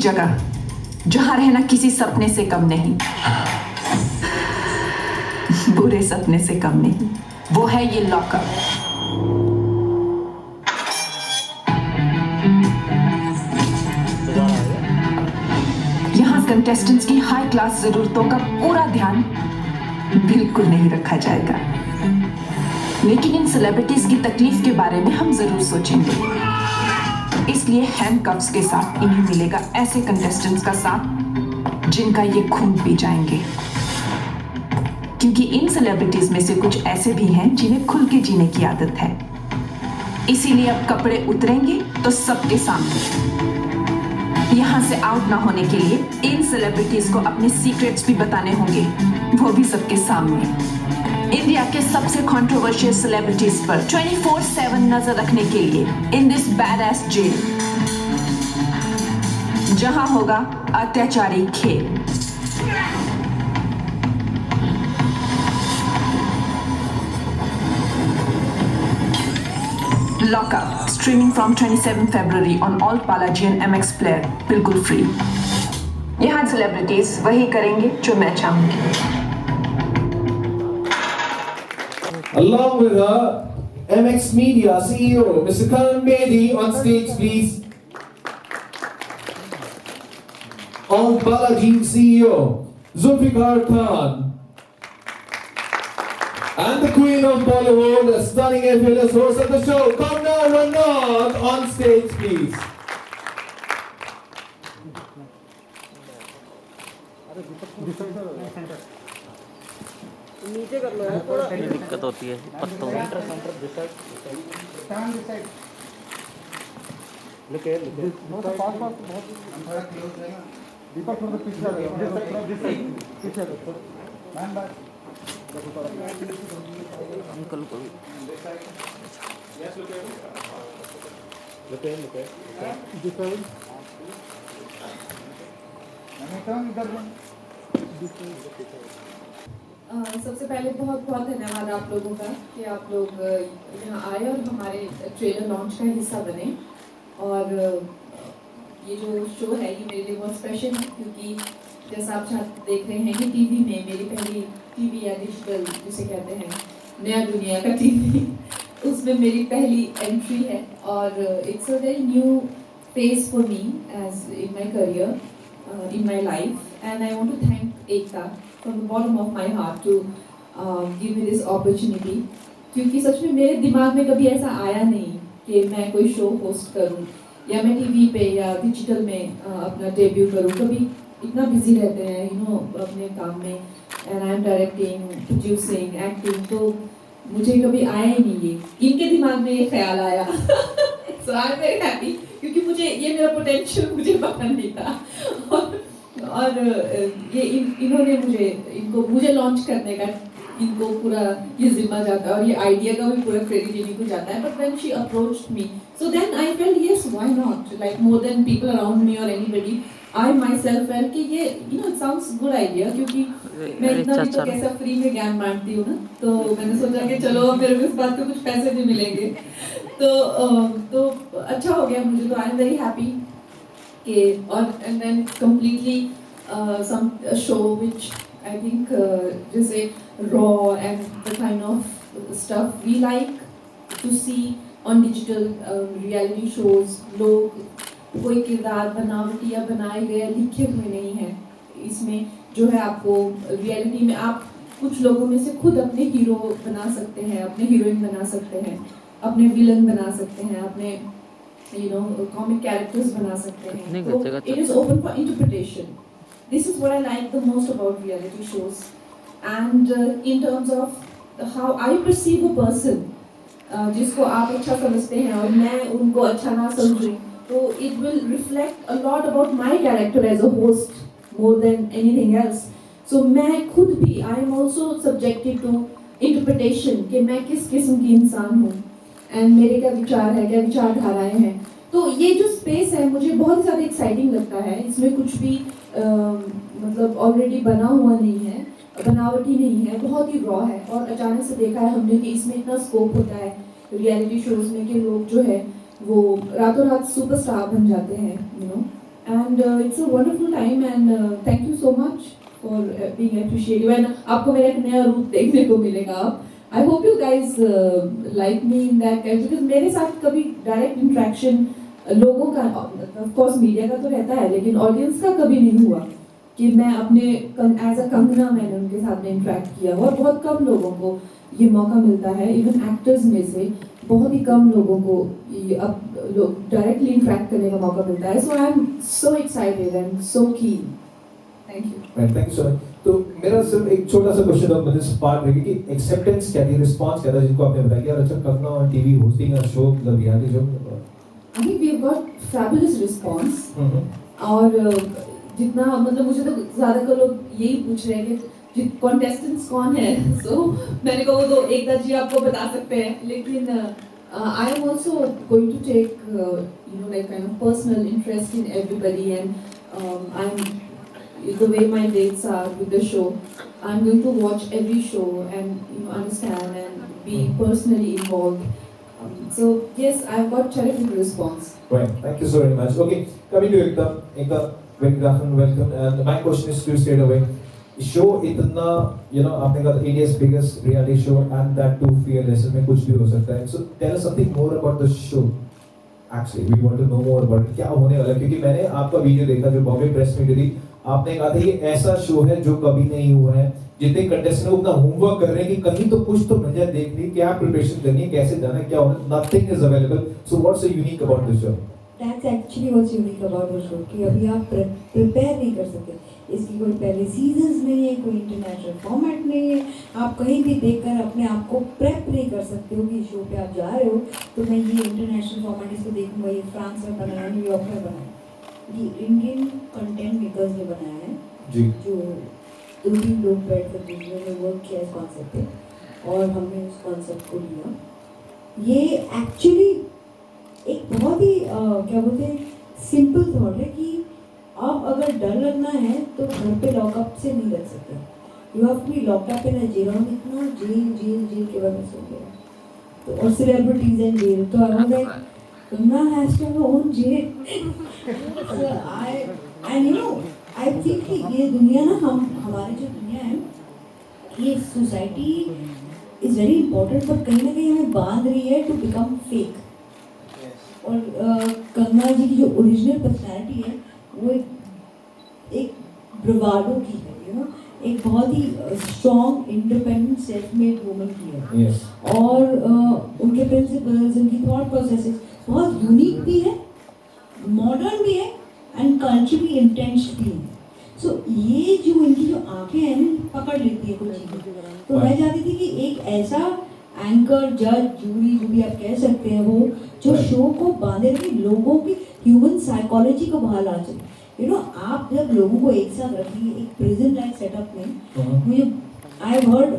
जगह जहां रहना किसी सपने से कम नहीं, बुरे सपने से कम नहीं, वो है ये लॉकअप। यहां कंटेस्टेंट्स की हाई क्लास जरूरतों का पूरा ध्यान बिल्कुल नहीं रखा जाएगा, लेकिन इन सेलिब्रिटीज की तकलीफ के बारे में हम जरूर सोचेंगे। इसलिए हैंडकफ्स के साथ इन्हें मिलेगा ऐसे कंटेस्टेंट्स का साथ जिनका ये खून पी जाएंगे, क्योंकि इन सेलिब्रिटीज में से कुछ ऐसे भी हैं जिन्हें खुल के जीने की आदत है। इसीलिए अब कपड़े उतरेंगे तो सबके सामने। यहां से आउट ना होने के लिए इन सेलिब्रिटीज को अपने सीक्रेट्स भी बताने होंगे, वो भी सबके सामने। इंडिया के सबसे कंट्रोवर्शियल सेलिब्रिटीज पर 24/7 नजर रखने के लिए इन दिस बैडएस जेल, जहां होगा अत्याचारी खेल। Lockup, streaming from 27 February on all Balaji and MX Player, बिल्कुल फ्री। यहाँ सेलिब्रिटीज वही करेंगे जो मैं चाहूंगी। Along with her, MX Media CEO, Mr. Karan Bedi, on stage, please. On Balaji CEO, Zulfikar Khan. And the Queen of Bollywood, the stunning and fearless host of the show, Kangana Ranaut, on stage, please. नीचे कर लो यार, थोड़ा दिक्कत होती है पत्तों में। Uncle को सबसे पहले बहुत बहुत धन्यवाद आप लोगों का कि आप लोग यहाँ आए और हमारे ट्रेलर लॉन्च का हिस्सा बने। और ये जो शो है ये मेरे लिए बहुत स्पेशल है, क्योंकि जैसा आप देख रहे हैं कि टीवी में मेरी पहली टीवी या डिजिटल जिसे कहते हैं नया दुनिया का टीवी, उसमें मेरी पहली एंट्री है। और it's a very new phase for me as in my career, in my life, and I want to thank Ekta from the bottom of my heart to give me this opportunity, क्योंकि सच में मेरे दिमाग में कभी ऐसा आया नहीं कि मैं कोई शो होस्ट करूं या मैं टीवी पे या डिजिटल में अपना डेब्यू करूं। कभी इतना बिजी रहते हैं अपने काम में, and I am directing, producing, acting, तो मुझे कभी आया ही नहीं ये। इनके दिमाग में ये ख्याल आया सो आई एम वेरी हैप्पी, क्योंकि मुझे ये मेरा पोटेंशियल मुझे पता नहीं था। और ये इन्होंने मुझे लॉन्च करने का इनको पूरा ये जिम्मा जाता है, और ये आइडिया का भी पूरा क्रेडिट इन्हीं को जाता है। But when she approached me, so then I felt yes why not, like more then people around me और anybody, I myself felt कि ये इट साउंड्स गुड आइडिया, क्योंकि मैं इतना भी तो कैसा फ्री में ज्ञान बांटती हूँ ना, तो मैंने सोचा कि चलो मेरे को इस बात के कुछ पैसे भी मिलेंगे, तो अच्छा हो गया मुझे। तो आई एम वेरी हैप्पी कि और and then completely some show which I think जैसे raw and the kind of stuff we like to see on digital reality shows. लोग कोई किरदार बनावटी या बनाए गए लिखे हुए नहीं हैं इसमें, जो है आपको रियलिटी में आप कुछ लोगों में से खुद अपने हीरो बना सकते हैं, अपने हीरोइन बना सकते हैं, अपने विलन बना सकते हैं, अपने कॉमिक कैरेक्टर्स बना सकते हैं। तो it is open for interpretation. This is what I like the most about reality shows. And in terms of how I perceive a person, जिसको आप अच्छा समझते हैं और मैं उनको अच्छा ना समझूं, तो it will reflect a lot about my character as a host more than anything else. So मैं खुद भी I am also subjected to interpretation कि मैं किस किस्म की इंसान हूँ एंड मेरे क्या विचार है, क्या विचारधाराएं हैं। तो ये जो स्पेस है मुझे बहुत ज़्यादा एक्साइटिंग लगता है। इसमें कुछ भी मतलब ऑलरेडी बना हुआ नहीं है, बनावटी नहीं है, बहुत ही रॉ है। और अचानक से देखा है हमने कि इसमें इतना स्कोप होता है रियलिटी शोज में कि लोग जो है वो रातों रात सुपरस्टार बन जाते हैं and it's a wonderful time and thank you so much for being appreciative and आपको मेरा एक नया रूप देखने को मिलेगा आप. I hope you guys like me in that character because मेरे साथ कभी direct interaction लोगों का of course media का तो रहता है लेकिन audience का कभी नहीं हुआ कि मैं अपने as a कंगना मैंने उनके साथ में interact किया और बहुत कम लोगों को ये मौका मिलता है. Even actors में से बहुत ही कम लोगों को अब लोग डायरेक्टली इंटरेक्ट करने का मौका मिलता है. So I am so excited and so keen. Thank you. Thank you so much. तो मेरा सिर्फ एक छोटा सा क्वेश्चन अब मुझे स्पार्क रहेगी कि एक्सेप्टेंस क्या थी, रिस्पांस क्या था जिनको आपने बताया कि यार अच्छा Kangana on TV hosting a show मतलब reality show. I think we have got fabulous response. और जितना मतलब मुझे तो ज्यादातर लोग यही पूछ रहे हैं कि कॉन्टेस्टेंट्स कौन है. सो मैंने कहा वो तो एक जी आपको बता सकते हैं लेकिन I am also going to take like kind of personal interest in everybody and I'm the way my dates are with the show. I'm going to watch every show and understand and be personally involved. So yes, I've got terrific response. Right. Thank you so very much. Okay, coming to Ekta, very good afternoon, welcome. And my question is to straight away. Show इतना आपने कहा India's biggest reality show and that too fearless में कुछ भी हो सकता है. So tell us something more about the show. Actually, we want to know more about it. क्या होने वाला है क्योंकि मैंने आपका वीडियो देखा जो बॉम्बे प्रेस में थी. आपने कहा था ये ऐसा शो है जो कभी नहीं हुआ है. जितने कंटेस्टेंट अपना होमवर्क कर रहे हैं कि कहीं तो कुछ तो मजा देखनी, क्या प्रिपरेशन करनी है, कैसे जाना है, क्या होना. Nothing is available. So what's so unique about the show? That's actually what's unique about the show कि अभी आप प्रिपेयर नहीं कर सकते. इसकी कोई पहले सीजन्स नहीं है, कोई इंटरनेशनल फॉर्मेट नहीं है. आप कहीं भी देखकर अपने आप को प्रेप नहीं कर सकते हो कि शो पे आप जा रहे हो तो मैं ये इंटरनेशनल फॉर्मेट इसको देखूंगा, ये फ्रांस में बनाया, न्यूयॉर्क में बनाया. ये इंडियन कंटेंट मेकर्स ने बनाया है जी. जो 2-3 लोग बैठ कर दूसरे में वर्क किया इस कॉन्सेप्ट पे और हमने उस कॉन्सेप्ट को लिया. ये एक्चुअली एक बहुत ही क्या बोलते हैं सिंपल थॉट है कि आप अगर डर लगना है तो घर पे लॉकअप से नहीं लग सकते. You have to be locked up in a jail. हम इतना जेल के बारे में सोच रहे तो और सेलिब्रिटीज एंड जेल तो I was like Kangana has to have own jail. So I think कि ये दुनिया ना हमारी जो दुनिया है ये society is very important but कहीं ना कहीं हमें बांध रही है टू बिकम फेक. और कंगना जी की जो ओरिजिनल पर्सनैलिटी है वो एक ब्रवाडो की है, एक बहुत ही strong independent self made woman की है. yes. और उनके प्रिंसिपल्स, उनकी थॉट प्रोसेसेस बहुत यूनिक भी है, मॉडर्न भी है एंड कल्चरली इंटेंस्ड भी है. सो ये जो इनकी जो आंखें हैं ना पकड़ लेती है कुछ चीज़ें. तो मैं चाहती थी कि एक ऐसा एंकर, जज, जूरी जो भी आप कह सकते हैं वो जो शो को बांधे रखे, लोगों की ह्यूमन साइकोलॉजी को बाहर ला सके. आप जब लोगों को एक साथ रखेंगे एक प्रिजन लाइक सेटअप में, मुझे I have heard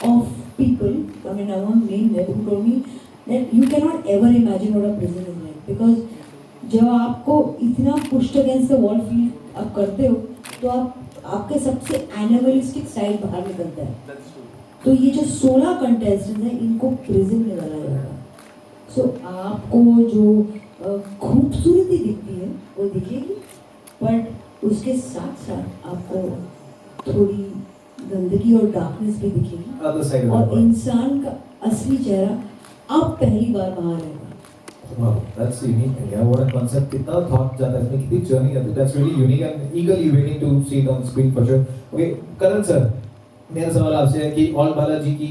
of people, I mean I won't name them, who told me that you can not ever imagine what a prison is like. Because जब आपको इतना pushed against the wall feel आप करते हो तो आपके सबसे animalistic side बाहर निकलता है. तो ये जो 16 कंटेस्टेंट हैं इनको प्रिजन में डाला जाएगा. सो आपको जो खूबसूरती दिखती है वो दिखेगी बट उसके साथ साथ आपको थोड़ी गंदगी और डार्कनेस भी दिखेगी और इंसान का असली चेहरा अब पहली बार बाहर आएगा. Wow, that's unique. Yeah, what a concept. कितना thought जाता है इसमें, कितनी journey जाती है. That's really unique and eagerly waiting to see it on screen for sure. Okay, Karan sir, मेरा सवाल आपसे है कि ऑल बालाजी की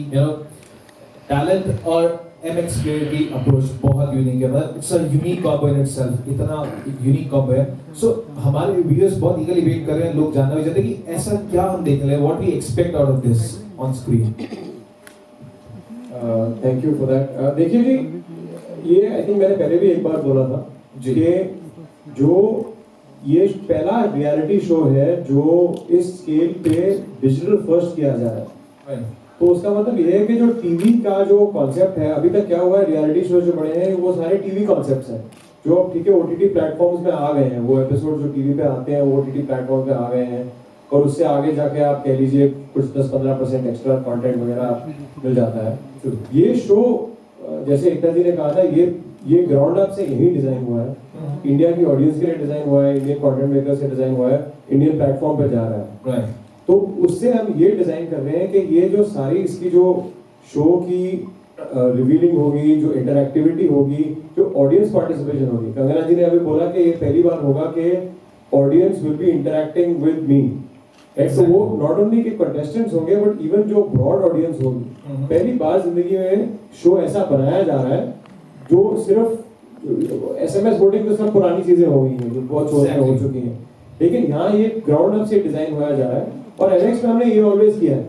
टैलेंट और MX प्लेयर की अप्रोच बहुत यूनिक है. मतलब it's a unique combo in itself, इतना यूनिक कॉम्बो है. सो हमारे व्यूअर्स बहुत ईगरली वेट कर रहे हैं, लोग जानना भी चाहते हैं कि ऐसा क्या हम देख रहे हैं, what we expect out of this on screen. Thank you for that. देखिए जी, ये आई थिंक मैंने पहले भी एक बार बोला था कि जो ये पहला रियलिटी शो है जो इस स्केल पे डिजिटल फर्स्ट किया जा रहा है. तो उसका मतलब ये है कि जो टीवी का जो कॉन्सेप्ट है, अभी तक क्या हुआ है, रियलिटी शो जो बने हैं वो सारे टीवी कॉन्सेप्ट्स हैं जो ठीक है OTT प्लेटफॉर्म्स पे आ गए हैं. वो एपिसोड जो टीवी पे आते हैं वो OTT प्लेटफॉर्म पे आ गए हैं और उससे आगे जाके आप कह लीजिए कुछ 10-15% एक्स्ट्रा कंटेंट वगैरह मिल जाता है. तो ये शो जैसे एकता जी ने कहा था, ये ग्राउंड अप से यही डिजाइन हुआ है, इंडिया की ऑडियंस के लिए डिजाइन हुआ है, इंडियन कंटेंट मेकर्स से डिजाइन हुआ है, इंडियन प्लेटफॉर्म पर जा रहा है। Right. तो उससे हम ये डिजाइन कर रहे हैं कि ये जो सारी इसकी जो शो की रिवीलिंग होगी, जो इंटरएक्टिविटी होगी, जो ऑडियंस पार्टिसिपेशन होगी, कंगना जी ने अभी बोला कि ये पहली बार होगा कि audience will be interacting with me. तो वो नॉट ओनली के कंटेस्टेंट्स होंगे बट इवन जो ब्रॉड ऑडियंस होगी, पहली बार जिंदगी में शो ऐसा बनाया जा रहा है जो सिर्फ एसएमएस वोटिंग तो सब पुरानी चीजें हो गई हैं, जो बहुत शोज में हो चुकी हैं, लेकिन यहाँ ये ग्राउंड अप से डिजाइन हुआ जा रहा है। और एलेक्स में हमने ये ऑलवेज किया है,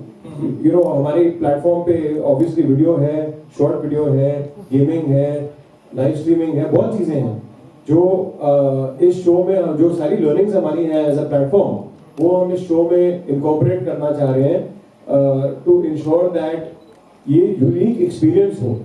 यू नो हमारे प्लेटफॉर्म पे ऑब्वियसली वीडियो है, शॉर्ट वीडियो है, गेमिंग है, लाइव स्ट्रीमिंग है, बहुत चीजें हैं जो इस शो में जो सारी लर्निंग्स हमारी हैं एज अ प्लेटफॉर्म, वो हम इस शो में इनकॉर्पोरेट करना चाह रहे हैं टू इंश्योर दैट ये यूनिक एक्सपीरियंस हो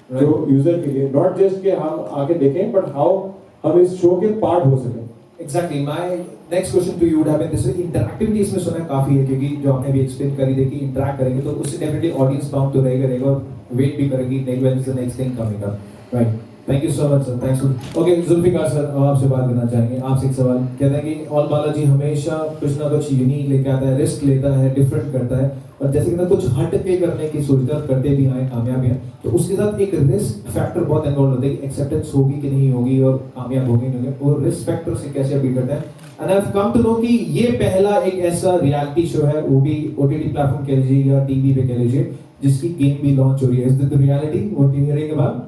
जो यूजर के लिए, नॉट जस्ट कि हम आके देखें बट हाउ हम इस शो के पार्ट हो सकें। Exactly. My next question to you would have been this: interactivity इसमें सुना है काफी है, क्योंकि जो आपने भी एक्सप्लेन करी थी कि इंटरैक्ट करेंगे तो उससे डेफिनेटली ऑडियंस बाउंड तो रहेगा और वेट भी करेगी next thing coming up, right? Thank you so much sir, thanks. Okay Zulfikar sir, आपसे बात करना चाहेंगे, आपसे एक सवाल। कहते हैं कि ऑल बालाजी हमेशा कुछ ना कुछ यूनिक लेके आता है, रिस्क लेता है, डिफरेंट करता है, और जैसे कि कुछ हट के करने की सोचता है, करते भी आए, कामयाब हैं, तो उसके साथ एक रिस्क फैक्टर बहुत इन्वॉल्व होता है कि एक्सेप्टेंस होगी कि नहीं होगी और कामयाब होगी नहीं होगी, वो रिस्क फैक्टर से कैसे अपील करता है। And I have come to know कि ये पहला एक ऐसा रियलिटी शो है, वो भी ओटीटी प्लेटफॉर्म कह लीजिए या टीवी पे कह लीजिए, जिसकी गेम भी लॉन्च हो रही है। Is this the reality what you hearing about?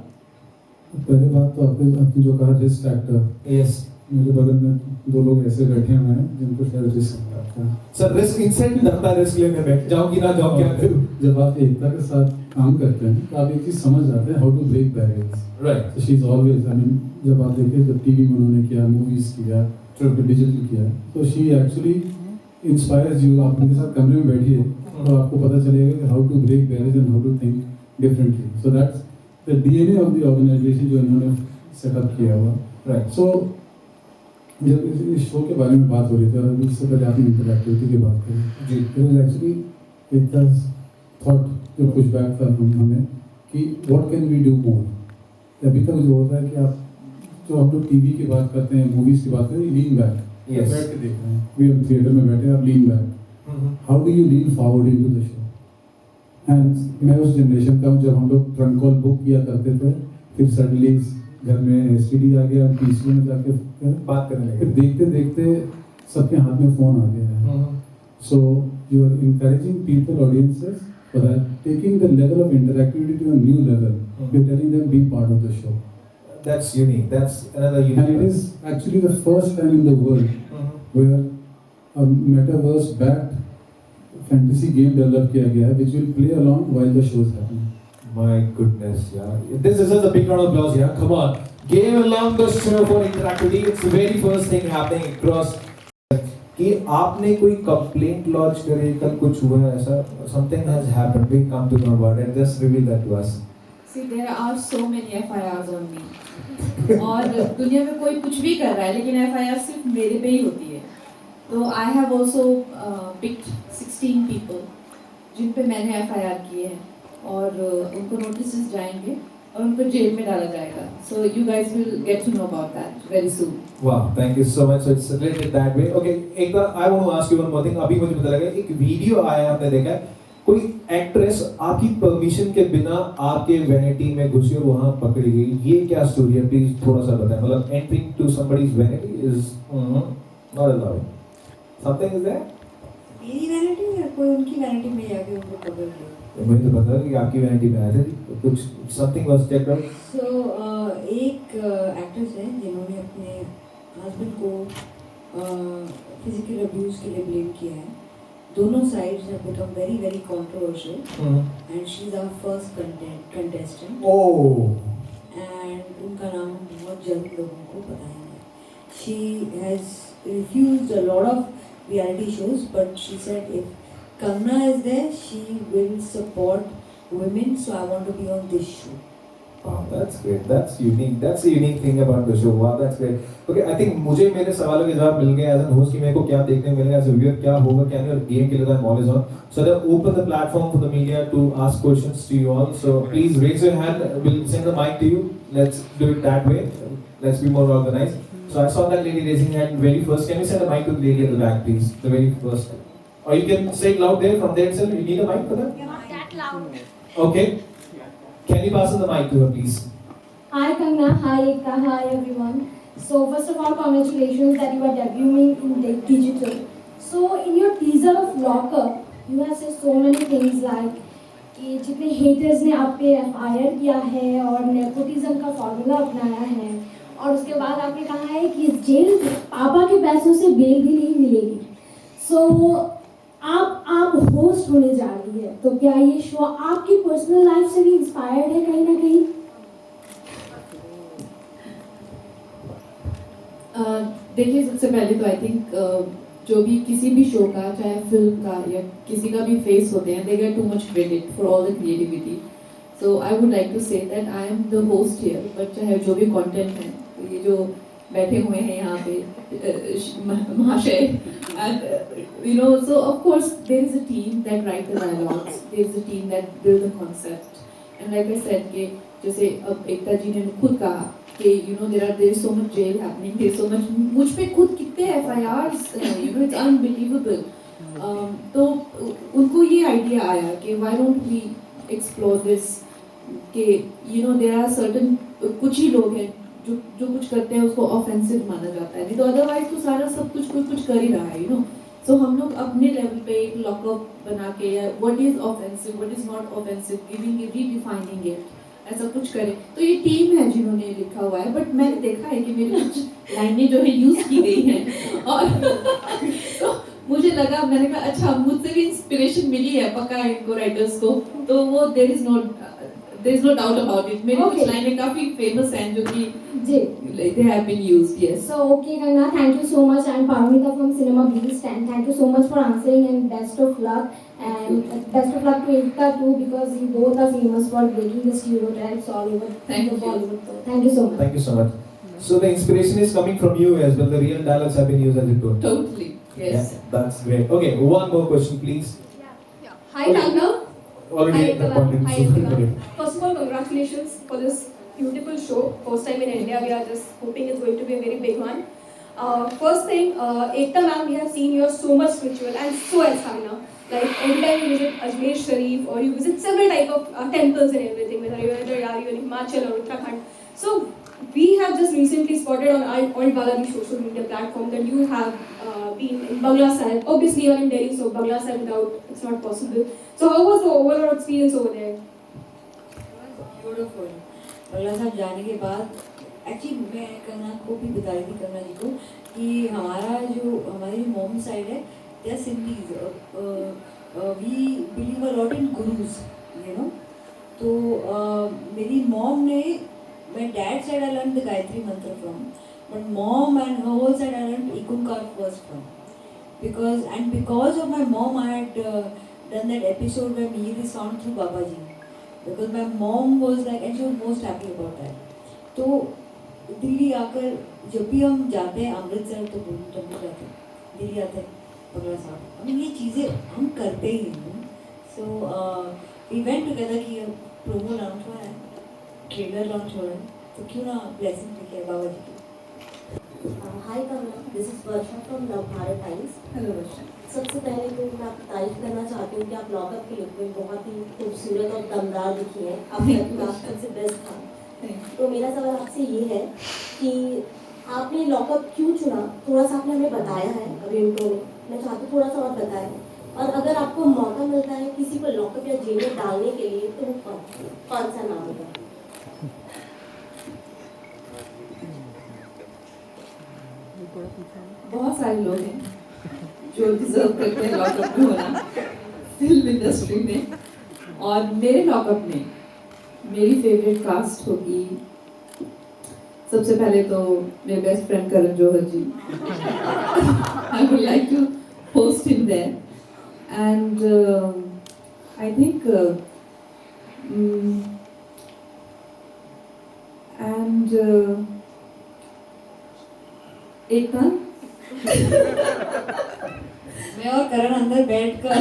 पहले बात तो आपने जो कहा रिस्क फैक्टर, यस, मेरे बगल में दो लोग ऐसे बैठे हुए हैं जिनको शायद रिस्क लगता है। सर रिस्क इंसेंट लगता है रिस्क लेने में, जाऊं कि ना जाऊं, क्या करूं? जब आप एकता के साथ काम करते हैं तो आप एक चीज समझ जाते हैं, how to break barriers, right? She is always, I mean जब आप देखिए जब टीवी में उन्होंने किया, मूवीज किया, डिजिटल किया, तो शी एक्चुअली इंस्पायर्स यू। आप उनके साथ कमरे में बैठिए तो आपको पता चलेगा कि how to break barriers and how to think differently. So that's the DNA of the organisation जो इन्होंने सेटअप किया हुआ, राइट? सो जब इस शो के बारे में बात हो रही थी और इससे पहले आपने इंटरएक्टिविटी की बात करी जी, इट वाज एक्चुअली एक थॉट जो पुशबैक था हमें कि what can we do more. अभी तक जो होता है कि आप जो हम लोग टीवी की बात करते हैं, मूवीज की बात करते हैं, लीन बैक, बैठ के देख रहे हैं, वी हम थिएटर में बैठे हैं, आप lean back, how do you lean forward into the show. And मैं उस जनरेशन का हूँ जब हम लोग ट्रंक कॉल बुक किया करते थे, फिर सडनली घर में एसटीडी आ गया, पीसी में जाके बात करने लगे, फिर देखते देखते सबके हाथ में फोन आ गया है। So you are encouraging people, audiences, for that taking the level of interactivity to a new level, you are telling them be part of the show. That's unique. That's another unique. And it is actually the first time in the world where a metaverse-backed fantasy game developed किया गया है, which will play along while the show is happening. My goodness, yeah. This is just a big round of applause, yeah. Come on, game along the show for interactivity. It's the very first thing happening across. कि आपने कोई complaint lodge करी, कल कुछ हुआ ऐसा, something has happened. We come to know about it. Just reveal that to us. See, there are so many FIRs on me. और दुनिया में कोई कुछ भी कर रहा है लेकिन FIR सिर्फ मेरे पे ही होती है। तो I have also picked 16 people जिन पे मैंने FIR किए हैं और उनको नोटिसेस जाएंगे और उनको जेल में डाला जाएगा। So you guys will get to know about that very soon. Wow, thank you so much. So it's related that way. Okay, एक बार I want to ask you one more thing. अभी मुझे पता लगा एक video आया, आपने देखा है, कोई एक्ट्रेस आपकी परमिशन के बिना आपके वैनिटी में घुसी और वहाँ पकड़ी गई, ये क्या स्टोरी है? प्लीज थोड़ा सा बताएं। मतलब entering to somebody's vanity is not allowed, something is there. मेरी वैनिटी या कोई उनकी वैनिटी में जाके उनको पकड़ लिया? मुझे तो पता है कि आपकी वैनिटी में आए थे, तो कुछ समथिंग वाज चेक्ड आउट। सो एक एक्ट्रेस है जिन्होंने अपने हस्बैंड को फिजिकल अब्यूज के लिए ब्लेम किया है। दोनों sides have become very very controversial, and she's our first contestant. Oh. And उनका नाम बहुत जल्द लोगों को बताएंगे। She has refused a lot of reality shows, but she said if Kangana is there, she will support women. So I want to be on this show. Wow, that's great. That's unique. That's the unique thing about the show. Wow, that's great. Okay, I think मुझे मेरे सवालों के जवाब मिल गए as a host कि मेरे को क्या देखने को मिलेगा as a viewer क्या होगा क्या नहीं और game के लिए I'm always on. So I open the platform for the media to ask questions to you all. So please raise your hand. We'll send the mic to you. Let's do it that way. Let's be more organized. So I saw that lady raising her hand very first. Can you send a mic to the lady at the back, please? The very first. Or you can say it loud there from there itself. You need a mic for that? Not that loud. Okay. Can you pass on the mic to her, please? Hi Kangana, hi Ekta, hi everyone. So first of all, congratulations that you are debuting in digital. So in your teaser of Lockup, you have said so many things like कि जितने haters ने आप पे FIR किया है और nepotism का formula अपनाया है और उसके बाद आपने कहा है कि जेल पापा के पैसों से बेल भी नहीं मिलेगी. So आप होस्ट होने जा रही है तो क्या ये शो आपकी पर्सनल लाइफ से भी इंस्पायर्ड है कहीं ना कहीं? देखिए सबसे पहले तो आई थिंक जो भी किसी भी शो का चाहे फिल्म का या किसी का भी फेस होते हैं they get too much credit for all the creativity. So I would like to say that I am the host here but चाहे जो भी कंटेंट है तो ये जो बैठे हुए हैं यहाँ पे महाशय and you know so of course there is a team that write the dialogues there is a team that build the concept and like I said कि जैसे अब एकता जी ने खुद कहा कि you know there is so much jail happening there is so much मुझ पे खुद कितने FIRs you know it's unbelievable. तो उनको ये आइडिया आया कि why don't we explore this कि you know there are certain कुछ ही लोग हैं जो कुछ करते हैं उसको ऑफेंसिव माना जाता है नहीं तो अदरवाइज तो सारा सब कुछ कर ही रहा है यू नो. सो हम लोग अपने लेवल पे एक लॉकअप बना के या what is offensive what is not offensive giving it redefining it ऐसा कुछ करें. तो ये टीम है जिन्होंने लिखा हुआ है बट मैंने देखा है कि मेरी कुछ लाइनें जो है यूज की गई हैं और तो मुझे लगा मैंने कहा अच्छा मुझसे भी इंस्पिरेशन मिली है पक्का इनको राइटर्स को तो वो there is no doubt about it. मेरी कुछ लाइनें काफी फेमस हैं जो कि they have been used. Yes. So okay Kangana, thank you so much. I'm Parmita from Cinema Beast and thank you so much for answering and best of luck and best of luck to Ekta too because you both are famous for breaking the stereotypes all over Bollywood. Thank you so much. Thank you so much. So the inspiration is coming from you as well. The real dialogues have been used as you told. Totally. Yes. Yeah, that's great. Okay, one more question, please. Hi Kangana. Already Hi the everyone. Hi everyone. content. First of all, congratulations for this beautiful show. First time in India. We are just hoping it's going to be a very big one. First thing, Ekta ma'am, we have seen you are so much spiritual and so Kangana. Like every time you visit Ajmer Sharif or you visit several type of temples and everything, whether you are in Himachal or Uttarakhand. So we have just recently spotted on all Balaji social media platform that you have been in Bangla side. Obviously you are in Delhi, so Bangla side without it's not possible. So how was the overall experience over there? Beautiful. Bangla Sahib जाने के बाद actually मैं कंगना को भी बता रही थी कंगना जी को कि हमारी जो मोम साइड है they are Sindhis we believe a lot in gurus you know. तो मेरी मॉम ने my dad said I learned the Gayatri mantra from, but mom and her whole side I learned Ikunkar first from, because of my mom I had done that episode where Mihir is sung through Babaji, because my mom was like and she was most happy about that. तो दिल्ली आकर जब भी हम जाते हैं अमृतसर तो temple जाते हैं, दिल्ली आते हैं बंगला साहब, I mean ये चीज़ें हम करते ही हैं. So we went together कि प्रोमो लॉन्च हुआ है, ट्रेलर लॉन्च हो रहा है तो क्यों ना ब्लेसिंग लेके बाबा जी की. हाय कमला, दिस इज वर्षा फ्रॉम नव भारत टाइम्स. हेलो वर्षा. सबसे पहले तो मैं आपकी तारीफ करना चाहती हूँ कि आप लॉकअप के लुक में बहुत ही खूबसूरत और दमदार दिखी हैं. आपका सबसे बेस्ट था. तो मेरा सवाल आपसे ये है कि आपने लॉकअप क्यों चुना? थोड़ा सा आपने हमें बताया है अभी इंट्रो में, मैं चाहती हूँ थोड़ा सा और बताएं. और अगर आपको मौका मिलता है किसी को लॉकअप या जेल में डालने के लिए तो वो कौन सा नाम होगा? बहुत सारे लोग हैं जो डिजर्व करते हैं लॉकअप में होना फिल्म इंडस्ट्री में. और मेरे लॉकअप में मेरी फेवरेट कास्ट होगी सबसे पहले तो मेरे best friend Karan Johar ji. I would like to host him there and I think एक बार मैं और करण अंदर बैठकर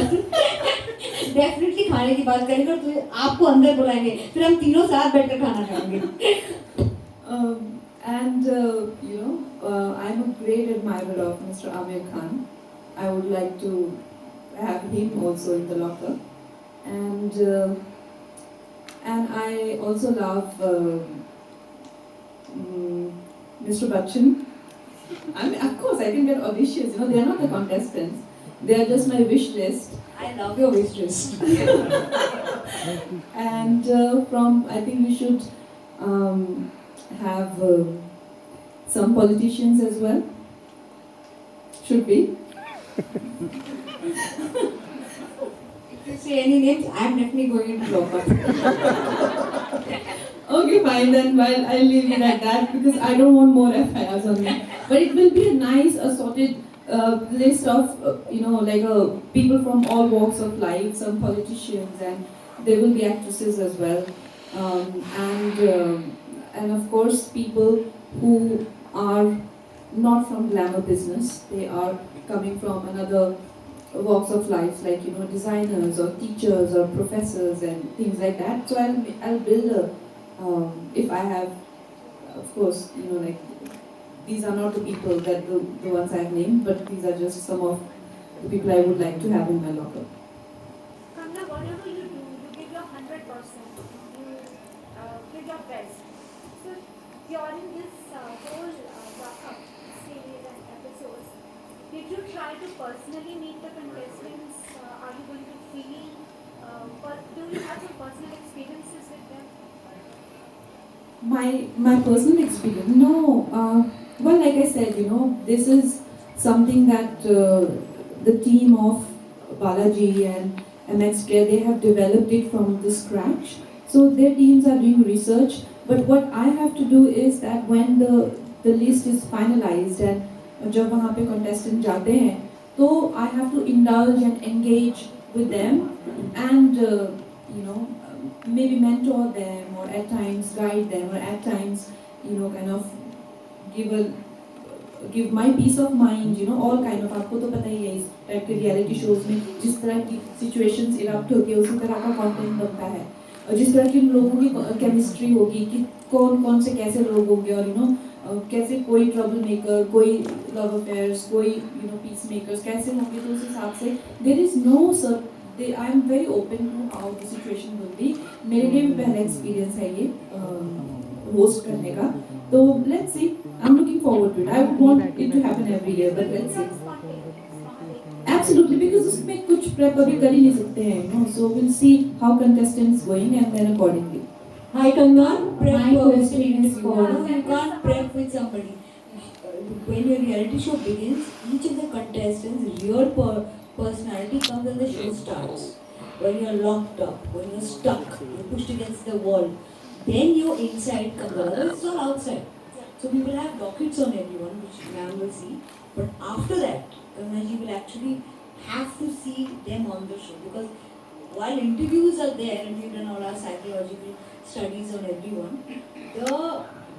डेफिनेटली खाने की बात करेंगे और तुझे आपको अंदर बुलाएंगे, फिर हम तीनों साथ बैठकर खाना खाएंगे। And I'm a great admirer of Mr. Amir Khan. I would like to have him also in the Lockup, and I also love Mr. Bachchan. I mean, of course, I can get auditions. You know, they are not the contestants. They are just my wish list. I love your wish list. And I think we should have some politicians as well. Should we? If you say any names, I'm definitely going into Lockup. Okay, fine then. Well, I'll leave it at that because I don't want more FIRs on me. But it will be a nice assorted list of people from all walks of life, some politicians, and there will be actresses as well, and of course people who are not from glamour business. They are coming from another walks of life, like designers or teachers or professors and things like that. So I'll build a if I have, of course, these are not the people that the ones I've named, but these are just some of the people I would like to have in my Lockup. Kangana, whatever you do, you give your 100%. You give your best. So during this whole Lockup series and episodes, did you try to personally meet the contestants? Are you going to feel? But do you have some personal experiences with them? My personal experience? No. Well, like I said, this is something that the team of Balaji and MX Care, they have developed it from the scratch. So their teams are doing research. But what I have to do is that when the list is finalized and जब वहाँ पे contestant जाते हैं, तो I have to indulge and engage with them and maybe mentor them or at times guide them or at times kind of give my peace of mind, all kind of. आपको तो पता ही है इस type के reality shows में जिस तरह की सिचुएशंस इरप्ट होती है उसी तरह का कंटेंट बनता है और जिस तरह की लोगों की केमिस्ट्री होगी कि कौन से कैसे लोग होंगे और कैसे कोई ट्रबल मेकर, कोई लव अफेयर्स, कोई पीस मेकर्स कैसे होंगे, तो उस हिसाब से there is no sir I am very open to how the situation will be. मेरे लिए भी पहला एक्सपीरियंस है ये होस्ट करने का, तो let's see. I am looking forward to it. I would want it to happen every year, but let's see. Absolutely, because उसमें कुछ prep अभी कर ही नहीं सकते हैं, so we'll see how contestants going and then accordingly. I cannot prep experience for you can't prep with somebody. When your reality show begins, each of the contestants' real personality comes when the show starts. When you're locked up, when you're stuck, you're pushed against the wall, then your inside comes out. It's all outside. So we will have dockets on everyone, which ma'am will see. But after that, Balaji will actually have to see them on the show, because while interviews are there and we've done all our psychological studies on everyone, the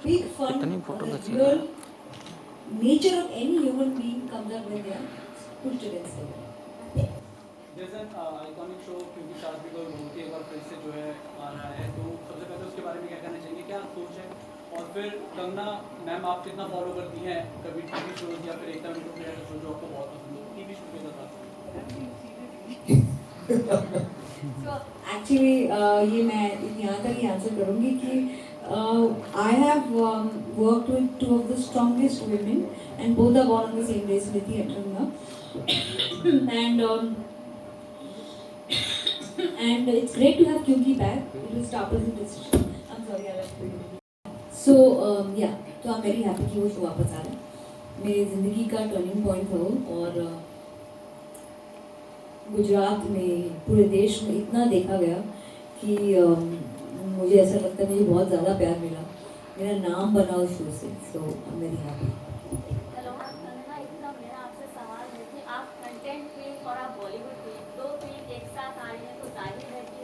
big fun, the real nature of any human being comes out when they are pushed against the wall. जैसे iconic show क्योंकि शादी को घूम के एक बार फिर से जो है आ रहा है, तो सबसे पहले उसके बारे में क्या कहना चाहिए, क्या सोच है? और फिर कंगना मैम आप कितना फॉलो करती हैं कभी टीवी शोज या फिर एक टाइम शो जो आपको बहुत पसंद है टीवी शो के साथ? So actually ये मैं यहाँ तक ही आंसर करूँगी कि I have worked with two of the strongest women and both are born on the same day, Smriti and Kangana. And it's great to have Kyunki back. It was Tapa's decision. I'm sorry, I left you. So yeah, तो I'm very happy कि वो show वापस आ रहा है. मेरी ज़िंदगी का turning point था वो, और गुजरात में पूरे देश में इतना देखा गया कि मुझे ऐसा लगता है मुझे बहुत ज़्यादा प्यार मिला, मेरा नाम बना उस शो से. सो आई एम वेरी हैप्पी. मेरा आपसे सवाल है कि आप कंटेंट फिल्म और आप बॉलीवुड फिल्म दो फिल्म एक साथ आ रही हैं, तो जाहिर है कि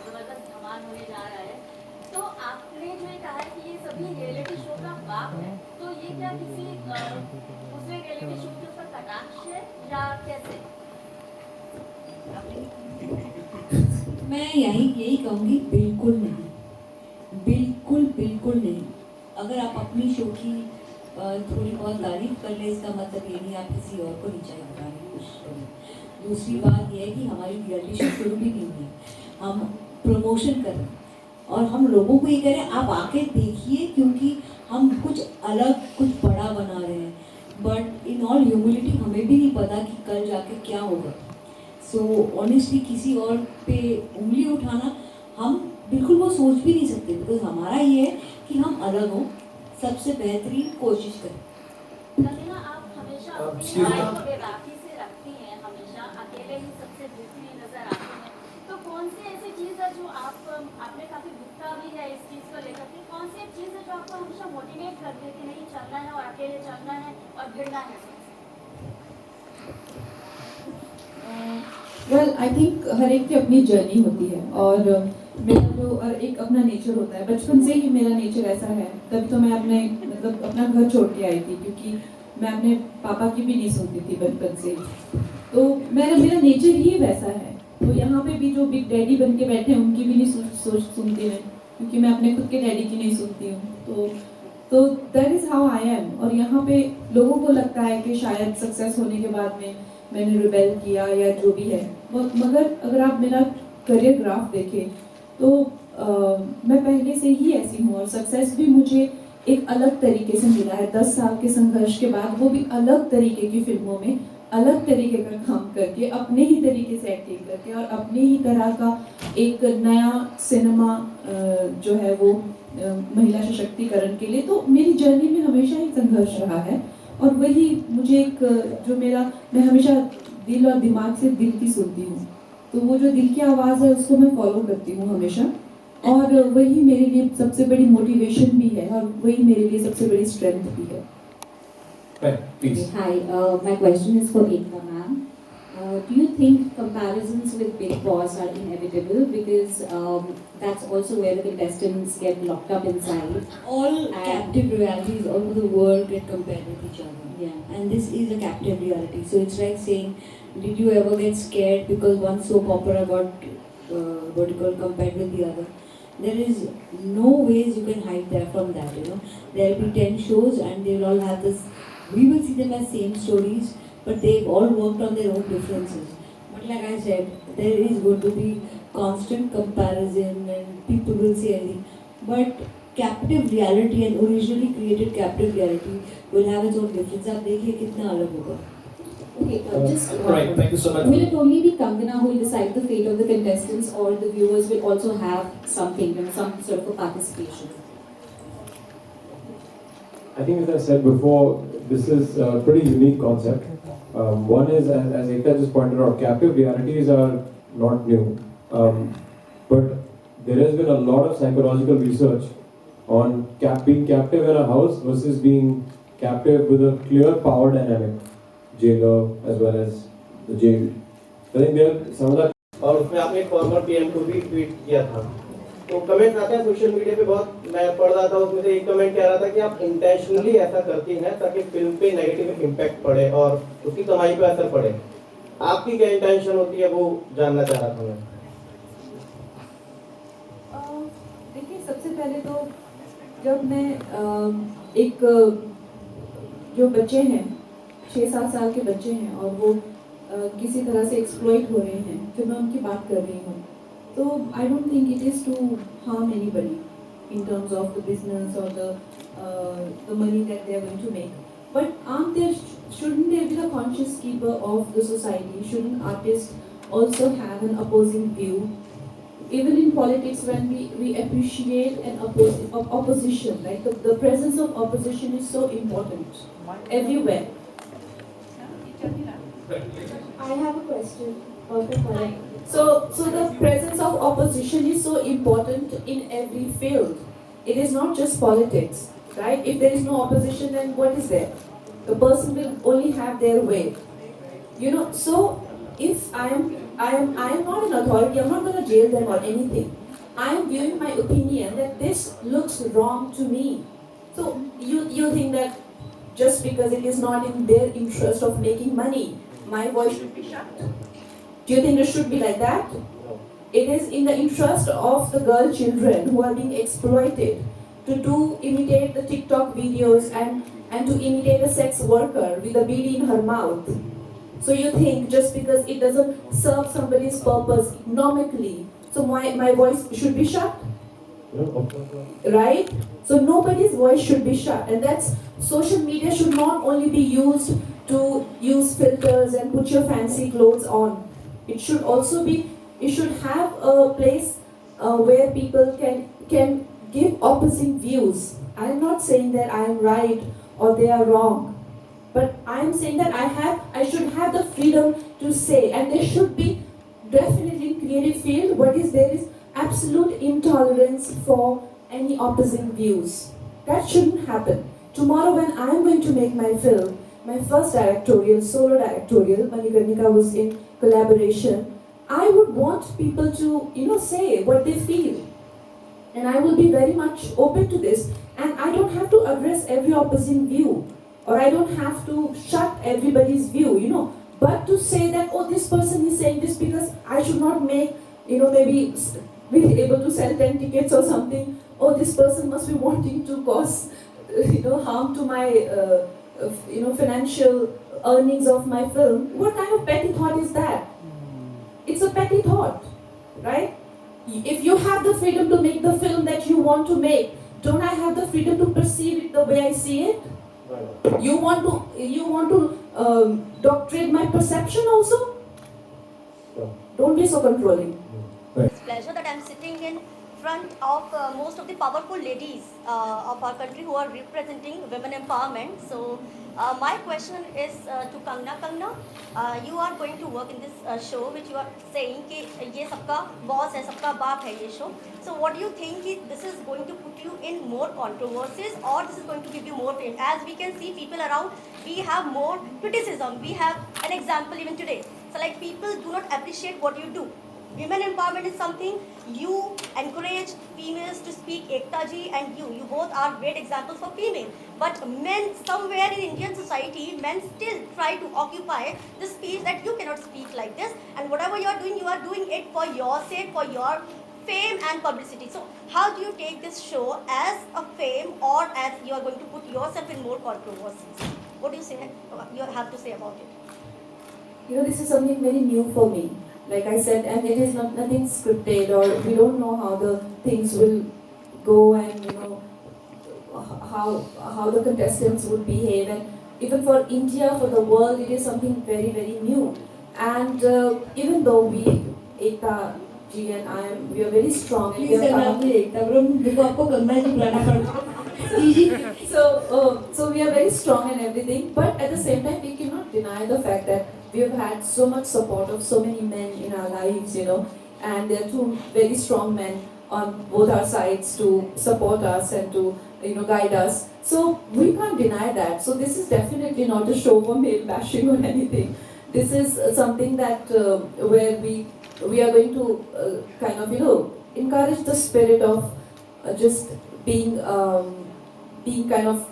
ज़बरदस्त धमाल होने जा रहा है. तो आपने जो कहा है कि ये सभी रियलिटी शो का बाप है, तो ये ये क्या किसी दूसरे रियलिटी शो के ऊपर कटाक्ष है या कैसे? मैं यही कहूँगी, बिल्कुल नहीं, बिल्कुल बिल्कुल नहीं। अगर आप अपनी शो की थोड़ी बहुत तारीफ कर ले, इसका मतलब ये नहीं आप किसी और को नीचा दिखाने की कोशिश करें। दूसरी बात यह है कि हमारी रियलिटी शो शुरू भी नहीं हुई, हम प्रमोशन कर रहे हैं और हम लोगों को ये कह रहे हैं आप आके देखिए, क्योंकि हम कुछ अलग, कुछ बड़ा बना रहे हैं। बट इन ऑल ह्यूमिलिटी हमें भी नहीं पता कि कल जाके क्या होगा। सो ऑनेस्टली किसी और पे उंगली उठाना हम बिल्कुल वो सोच भी नहीं सकते, बिकॉज हमारा ये है कि हम अलग हों, सबसे बेहतरीन कोशिश करें। कंगना, आप हमेशा अपनी लाइफ को बेबाकी से रखती हैं, हमेशा अकेले ही सबसे दुखी नजर आती हैं। तो कौन सी ऐसी चीज़ है जो आपने काफ़ी दुखता भी है इस चीज़ को लेकर के, कौन सी एक चीज़ है जो आपको हमेशा मोटिवेट करती है कि नहीं चलना है और अकेले चलना है और भिड़ना है? वेल आई थिंक हर एक की अपनी जर्नी होती है और मेरा जो और एक अपना नेचर होता है। बचपन से ही मेरा नेचर ऐसा है, तभी तो मैं अपने मतलब अपना घर छोड़ के आई थी, क्योंकि मैं अपने पापा की भी नहीं सुनती थी बचपन से। तो मेरा नेचर ही वैसा है। तो यहाँ पे भी जो बिग डैडी बन के बैठे हैं उनकी भी नहीं सुनती मैं, क्योंकि मैं अपने खुद के डैडी की नहीं सुनती हूँ। तो that is how I am. और यहाँ पे लोगों को लगता है कि शायद सक्सेस होने के बाद में मैंने रिबेल किया या जो भी है, मगर अगर आप मेरा करियर ग्राफ देखें तो मैं पहले से ही ऐसी हूँ और सक्सेस भी मुझे एक अलग तरीके से मिला है। 10 साल के संघर्ष के बाद, वो भी अलग तरीके की फिल्मों में अलग तरीके का काम करके, अपने ही तरीके से एक्टिंग करके और अपने ही तरह का एक नया सिनेमा जो है वो महिला सशक्तिकरण के लिए। तो मेरी जर्नी में हमेशा ही संघर्ष रहा है और वही मुझे एक जो मैं हमेशा दिल और दिमाग से दिल की सुनती हूँ, तो वो जो दिल की आवाज़ है उसको मैं फॉलो करती हूँ हमेशा, और वही मेरे लिए सबसे बड़ी मोटिवेशन भी है और वही मेरे लिए सबसे बड़ी स्ट्रेंथ भी है। Hi, my question is for Ekta ma'am. Do you think comparisons with Big Boss are inevitable, because that's also where the contestants get locked up inside? All captive realities all over the world get compared with each other. Yeah. And this is a captive reality. So it's like saying, did you ever get scared because one soap opera got compared with the other? There is no ways you can hide that from that, you know. There will be 10 shows and they will all have this, we will see them as same stories, but they've all worked on their own differences. But like I said, there is going to be constant comparison and people will say anything. But captive reality and originally created captive reality will have its own difference. आप देखिए कितना अलग होगा. Okay, just right, thank you so much. Will it only be Kangana who will decide the fate of the contestants, or the viewers will also have something, you know, some sort of a participation? I think, as I said before, this is a pretty unique concept. One is, as Ekta just pointed out, captive realities are not new. But there has been a lot of psychological research on being captive in a house versus being captive with a clear power dynamic, jailer as well as the jail. I think there are some of that. और उसमें आपने former PM को भी tweet किया था, तो comments आते हैं सोशल मीडिया पे बहुत, मैं पढ़ रहा था, उसमें से एक कमेंट कह रहा था कि आप इंटेंशनली ऐसा करती हैं ताकि फिल्म पे नेगेटिव इम्पैक्ट पड़े और उसकी कमाई पे असर पड़े। आपकी क्या इंटेंशन होती है वो जानना चाह रहा था मैं। देखिए, सबसे पहले तो जब मैं एक जो बच्चे हैं 6-7 साल के बच्चे हैं और वो किसी तरह से एक्सप्लॉइट हो रहे हैं, जब मैं उनकी बात कर रही हूँ, तो I don't think it is to harm anybody in terms of the business और the money that they are going to make, but shouldn't there be the conscious keeper of the society? Shouldn't artists also have an opposing view? Even in politics, when we appreciate an opposition, right? The presence of opposition is so important everywhere. I have a question. So the presence of opposition is so important in every field. It is not just politics, right? If there is no opposition, then what is there? The person will only have their way, you know. So if I am not an authority, I'm not going to jail them or anything. I am giving my opinion that this looks wrong to me. So you think that just because it is not in their interest of making money, my voice should be shut? Do you think it should be like that? It is in the interest of the girl children who are being exploited to imitate the TikTok videos and to imitate a sex worker with a bead in her mouth. So you think just because it doesn't serve somebody's purpose economically, so my voice should be shut? Right? So nobody's voice should be shut. And that's, social media should not only be used to use filters and put your fancy clothes on. It should also be, it should have a place where people can give opposing views. I'm not saying that I am right or they are wrong, but I am saying that I should have the freedom to say, and there should be definitely in creative field there is absolute intolerance for any opposing views. That shouldn't happen. Tomorrow when I am going to make my film, my first directorial, solo directorial, Manikarnika was in collaboration, I would want people to, say what they feel. And I will be very much open to this. And I don't have to address every opposing view. Or I don't have to shut everybody's view, But to say that, oh, this person is saying this because I should not make, maybe be able to sell 10 tickets or something. Oh, this person must be wanting to cause, harm to my, financial earnings of my film. What kind of petty thought is that? It's a petty thought, right? If you have the freedom to make the film that you want to make, don't I have the freedom to perceive it the way I see it? You want to doctrine my perception also? Don't be so controlling. It's a pleasure that I'm sitting in front of most of the powerful ladies of our country who are representing women empowerment. So my question is to Kangana. Kangana, you are going to work in this show, which you are saying कि ये सबका boss है, सबका बाप है ये show. So what do you think this is going to put you in more controversies, or this is going to give you more fame? As we can see, people around, we have more criticism. We have an example even today. So like, people do not appreciate what you do. Women empowerment is something you encourage females to speak. Ekta ji and you both are great examples for female. But men, somewhere in Indian society, men still try to occupy the space that you cannot speak like this. And whatever you are doing it for your sake, for your fame and publicity. So how do you take this show as a fame, or as you are going to put yourself in more controversies? What do you say? You have to say about it? This is something very new for me. Like I said, and it is nothing scripted, or we don't know how the things will go, and how the contestants would behave. And even for India, for the world, it is something very, very new. And even though we, Ekta ji and we are very strong. Please tell me Ekta, because आपको Kangana ji बुलाना पड़ता. So we are very strong in everything, but at the same time, we cannot deny the fact that we have had so much support of so many men in our lives, and there are two very strong men on both our sides to support us and to, guide us. So we can't deny that. So this is definitely not a show for male bashing or anything. This is something that where we are going to kind of, encourage the spirit of just being kind of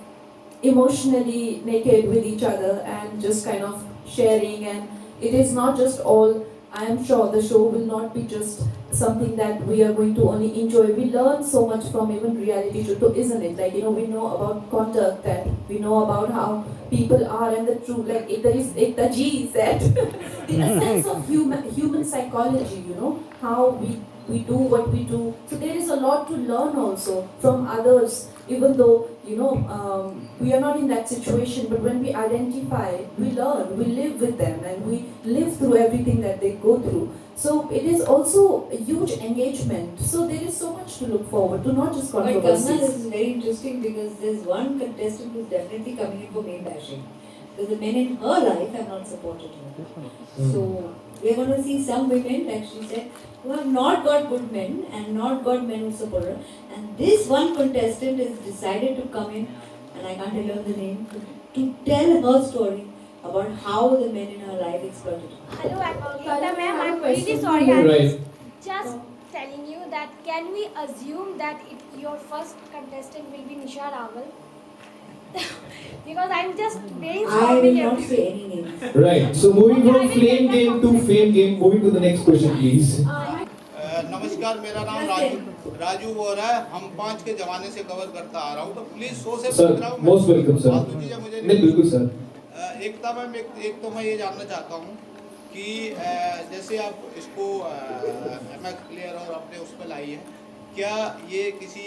emotionally naked with each other and just kind of sharing. And it is not just all, I am sure the show will not be just something that we are going to only enjoy. We learn so much from even reality show, isn't it? Like, we know about conduct, and we know about how people are and the truth. Like, there is Ekta ji said, in a sense of human psychology, how we do what we do. So there is a lot to learn also from others, even though, we are not in that situation, but when we identify, we learn, we live with them, and we live through everything that they go through. So it is also a huge engagement. So there is so much to look forward to, not just controversies. But Kangana, this is very interesting because there's one contestant who's definitely coming in for male bashing. Because the men in her life have not supported her. So we're going to see some women, like she said, who have not got good men and not got men who support her. And this one contestant has decided to come in, and I can't tell you the name, to tell her story about how the men in her life exploited her. Hello, ma'am, I'm really sorry. I'm just telling you that can we assume that your first contestant will be Nisha Rawal? because I'm just I will brainstorming not everything. say any names. Right. So moving from flame game to fame game, moving to the next question, please. नमस्कार, मेरा नाम राजू हो रहा है। हम 5 के ज़माने से कवर करता आ रहा हूँ, तो प्लीज़ 100 से Sir, पूछ रहा हूँ। most welcome, sir. फालतू चीज़ें मुझे नहीं, बिल्कुल सर। एकता मैम, एक तो मैं ये जानना चाहता हूँ कि जैसे आप इसको MX प्लेयर और अपने उस पर लाई है, क्या ये किसी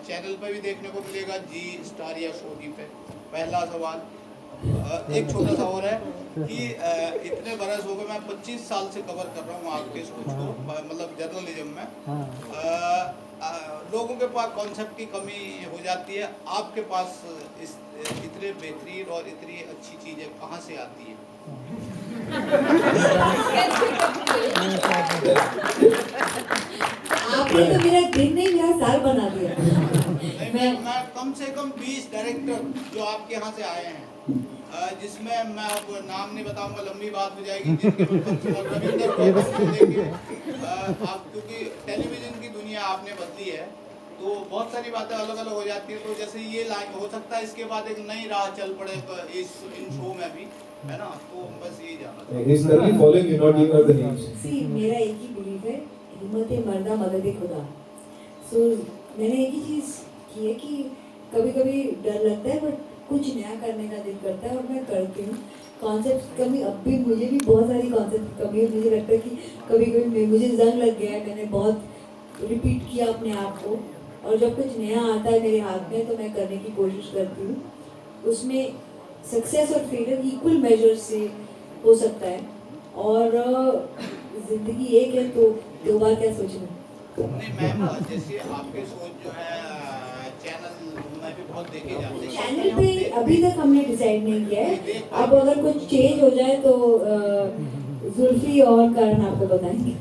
चैनल पर भी देखने को मिलेगा, जी स्टार या शोजी पे? पहला सवाल। एक छोटा सा और है कि इतने बरस हो गए, मैं 25 साल से कवर कर रहा हूँ आपके सोच को, मतलब जर्नलिज्म में। लोगों के पास कॉन्सेप्ट की कमी हो जाती है, आपके पास इतने बेहतरीन और इतनी अच्छी चीज़ें कहाँ से आती हैं? आपने तो मेरा दिन नहीं, मेरा साल बना दिया। नहीं, मैं कम से कम 20 डायरेक्टर जो आपके यहाँ से आए हैं, जिसमें मैं अब नाम नहीं बताऊंगा, लंबी बात हो जाएगी, आप क्योंकि टेलीविजन की दुनिया आपने बदली है, तो बहुत सारी बातें अलग अलग हो जाती है। तो जैसे ये लाइन हो सकता है, इसके बाद एक नई राह चल पड़े इन शो में भी, है ना? तो बस यही जानना। मेरा एक ही बिलीफ है, हिम्मत मर्दा मदद खुदा। सो मैंने एक ही चीज़ की है कि कभी कभी डर लगता है, बट कुछ नया करने का दिल करता है और मैं करती हूँ। कॉन्सेप्ट कमी अब भी, मुझे भी बहुत सारी कॉन्सेप्ट कमी है। मुझे लगता है कि कभी कभी मुझे जंग लग गया है, मैंने बहुत रिपीट किया अपने आप को, और जब कुछ नया आता है मेरे हाथ में तो मैं करने की कोशिश करती हूँ। उसमें सक्सेस और फेलियर इक्वल मेजर से हो सकता है, और ज़िंदगी एक है तो दो बार क्या सोचना। नहीं मैम, जैसे आपके सोच जो है चैनल में भी बहुत देखे जाते हैं। चैनल पे अभी तक हमने डिसाइड नहीं किया है, अब अगर कुछ चेंज हो जाए तो जुल्फी और करण आपको बताएंगे।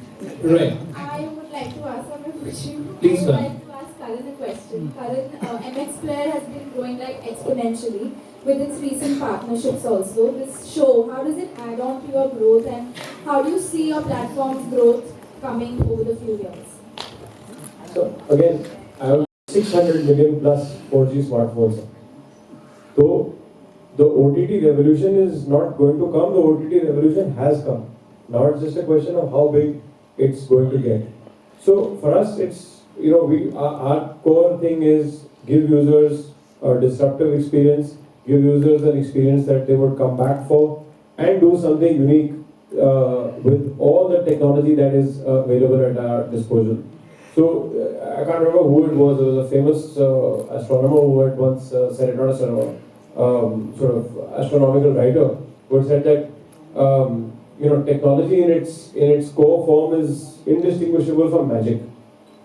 Right. I would like to ask a question. Please, I would ma'am. like to ask Karan a question. Karan, MX Player has been growing like exponentially with its recent partnerships also. This show, how does it add on to your growth, and how do you see your platform's growth coming over the few years? So again, I have 600 million plus 4G smartphones. So the OTT revolution is not going to come. The OTT revolution has come. Now it's just a question of how big it's going to get. So for us, it's, you know, our core thing is give users a disruptive experience, give users an experience that they would come back for, and do something unique with all the technology that is available at our disposal. So I can't remember who it was. There was a famous astronomer who had once said it, not astronomer, sort of astronomical writer, who had said that you know, technology in its core form is indistinguishable from magic.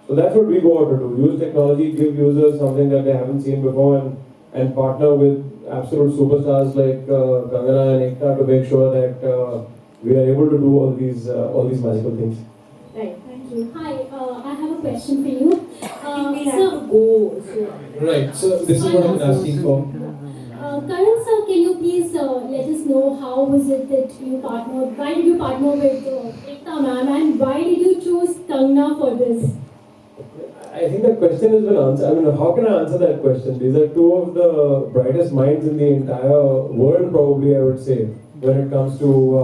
So that's what we go out to do: use technology, give users something that they haven't seen before, and partner with absolute superstars like Kangana and Ekta to make sure that we are able to do all these magical things. Right. Thank you. Hi. I have a question for you. We have to go. Right. So this is what I'm asking for. Karan sir, can you please let us know how was it that you partnered? Why did you partner with Ekta ma'am, and why did you choose Kangana for this? I think the question has been answered. I mean, how can I answer that question? These are two of the brightest minds in the entire world, probably, I would say, when it comes to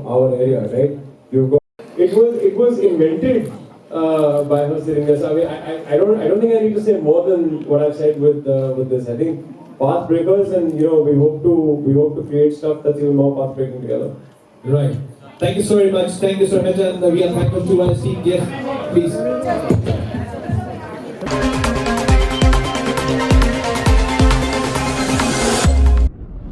our area, right? You've got it was invented by her sitting there. So, I mean, I don't think I need to say more than what I've said with this. I think path breakers, and you know, we hope to create stuff that's even more path breaking together. Right. Thank you so very much. Thank you so much, and we are thankful to our esteemed guest. Please.